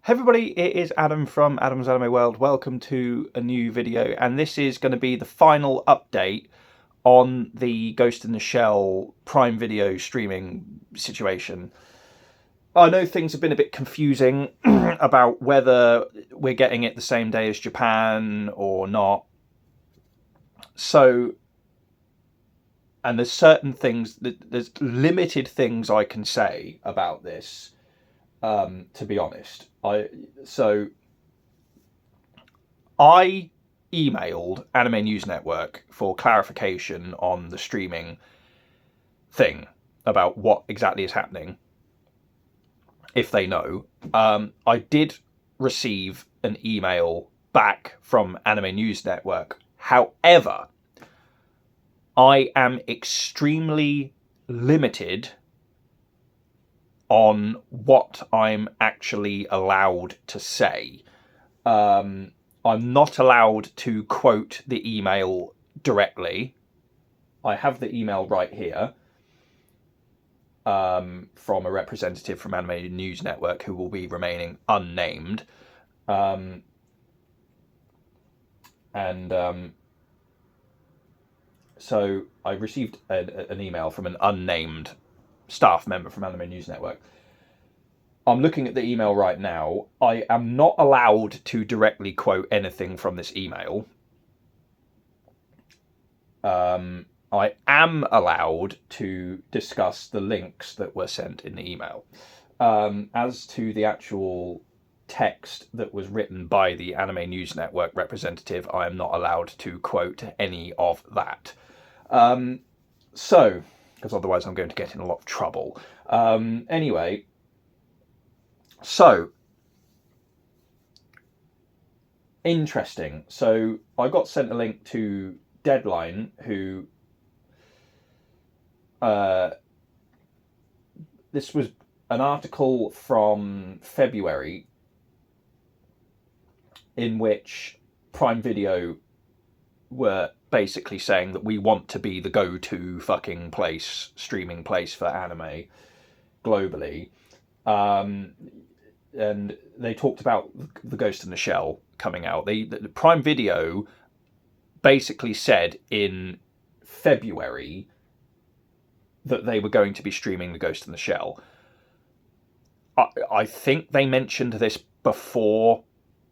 Hey everybody, it is Adam from Adam's Anime World. Welcome to a new video, and this is going to be the final update on the Ghost in the Shell Prime Video streaming situation. I know things have been a bit confusing about whether we're getting it the same day as Japan or not. So, and there's certain things, there's limited things I can say about this, to be honest. I emailed Anime News Network for clarification on the streaming thing about what exactly is happening, if they know. I did receive an email back from Anime News Network. However, I am extremely limited on what I'm actually allowed to say. I'm not allowed to quote the email directly. I have the email right here, from a representative from Anime News Network who will be remaining unnamed. So I received an email from an unnamed staff member from Anime News Network. I'm looking at the email right now. I am not allowed to directly quote anything from this email. I am allowed to discuss the links that were sent in the email. As to the actual text that was written by the Anime News Network representative, I am not allowed to quote any of that. Because otherwise I'm going to get in a lot of trouble. Anyway, so interesting. So I got sent a link to Deadline, who this was an article from February in which Prime Video were basically saying that we want to be the go-to fucking place, streaming place for anime globally. And they talked about the Ghost in the Shell coming out. The Prime Video basically said in February that they were going to be streaming the Ghost in the Shell. I think they mentioned this before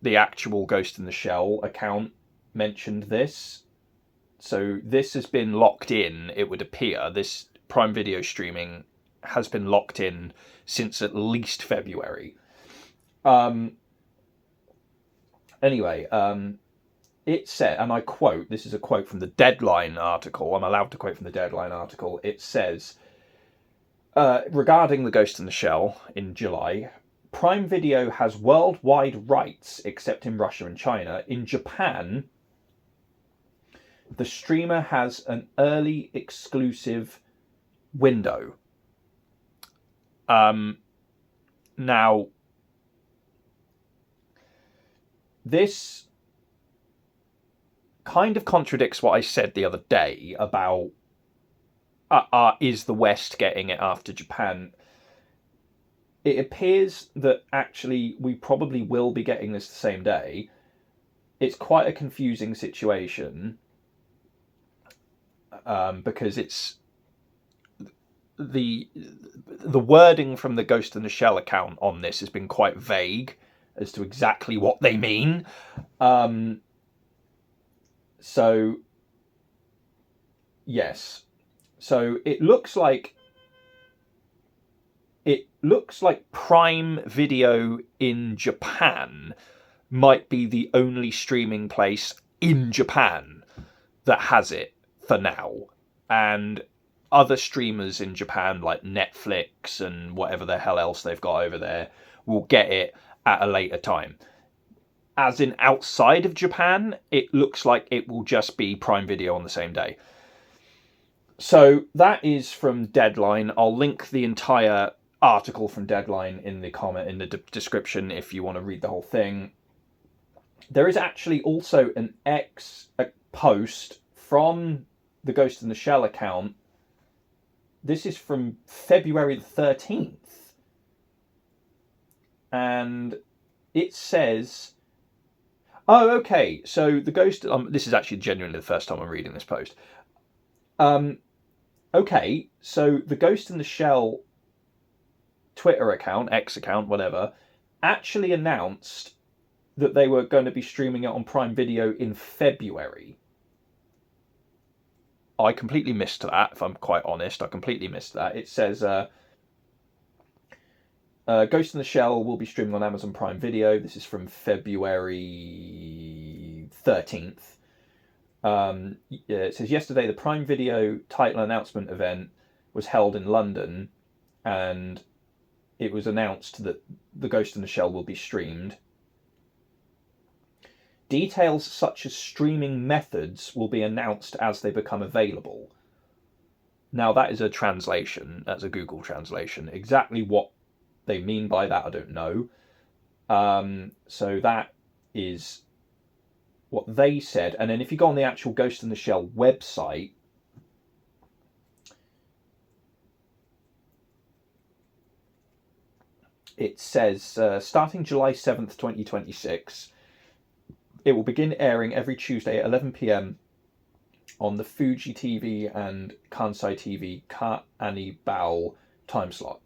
the actual Ghost in the Shell account mentioned this. So this has been locked in, it would appear. This Prime Video streaming has been locked in since at least February. Anyway, it said, and I quote, this is a quote from the Deadline article. I'm allowed to quote from the Deadline article. It says, regarding the Ghost in the Shell in July, Prime Video has worldwide rights except in Russia and China. In Japan, the streamer has an early exclusive window. Now, this kind of contradicts what I said the other day about is the West getting it after Japan. It appears that actually we probably will be getting this the same day. It's quite a confusing situation, because it's the wording from the Ghost in the Shell account on this has been quite vague as to exactly what they mean. So yes, so it looks like Prime Video in Japan might be the only streaming place in Japan that has it for now, and other streamers in Japan like Netflix and whatever the hell else they've got over there will get it at a later time. As in outside of Japan, it looks like it will just be Prime Video on the same day. So that is from Deadline. I'll link the entire article from Deadline in the description if you want to read the whole thing. There is actually also a post from the Ghost in the Shell account. This is from February the 13th. And it says, oh, okay, so the Ghost, this is actually genuinely the first time I'm reading this post. Okay, so the Ghost in the Shell Twitter account, X account, whatever, actually announced that they were going to be streaming it on Prime Video in February. I completely missed that, if I'm quite honest. I completely missed that. It says Ghost in the Shell will be streaming on Amazon Prime Video. This is from February 13th. It says, yesterday the Prime Video title announcement event was held in London, and it was announced that the Ghost in the Shell will be streamed. Details such as streaming methods will be announced as they become available. Now, that is a translation. That's a Google translation. Exactly what they mean by that, I don't know. So that is what they said. And then if you go on the actual Ghost in the Shell website, it says, starting July 7th, 2026, it will begin airing every Tuesday at 11 p.m. on the Fuji TV and Kansai TV Ka Ani Bao time slot.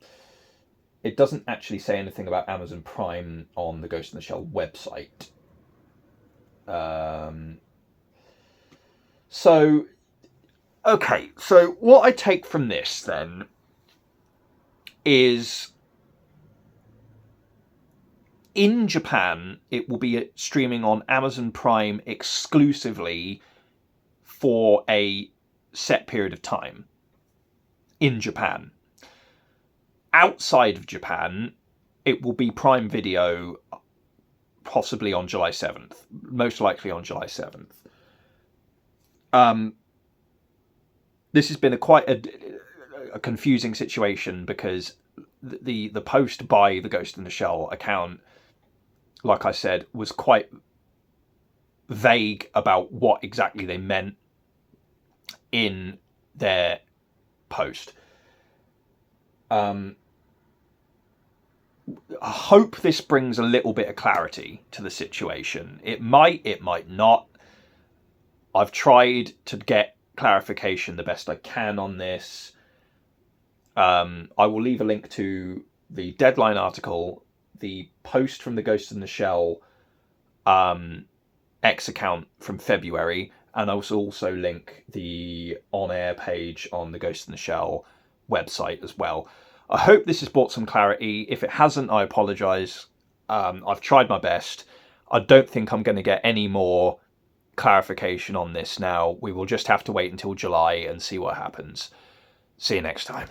It doesn't actually say anything about Amazon Prime on the Ghost in the Shell website. So what I take from this then is, in Japan, it will be streaming on Amazon Prime exclusively for a set period of time. In Japan. Outside of Japan, it will be Prime Video, possibly on July 7th. Most likely on July 7th. This has been quite a confusing situation, because the post by the Ghost in the Shell account, like I said, was quite vague about what exactly they meant in their post. I hope this brings a little bit of clarity to the situation. It might not. I've tried to get clarification the best I can on this. I will leave a link to the Deadline article, the post from the Ghost in the Shell X account from February, and I will also link the on-air page on the Ghost in the Shell website as well. I hope this has brought some clarity. If it hasn't, I apologise. I've tried my best. I don't think I'm going to get any more clarification on this now. We will just have to wait until July and see what happens. See you next time.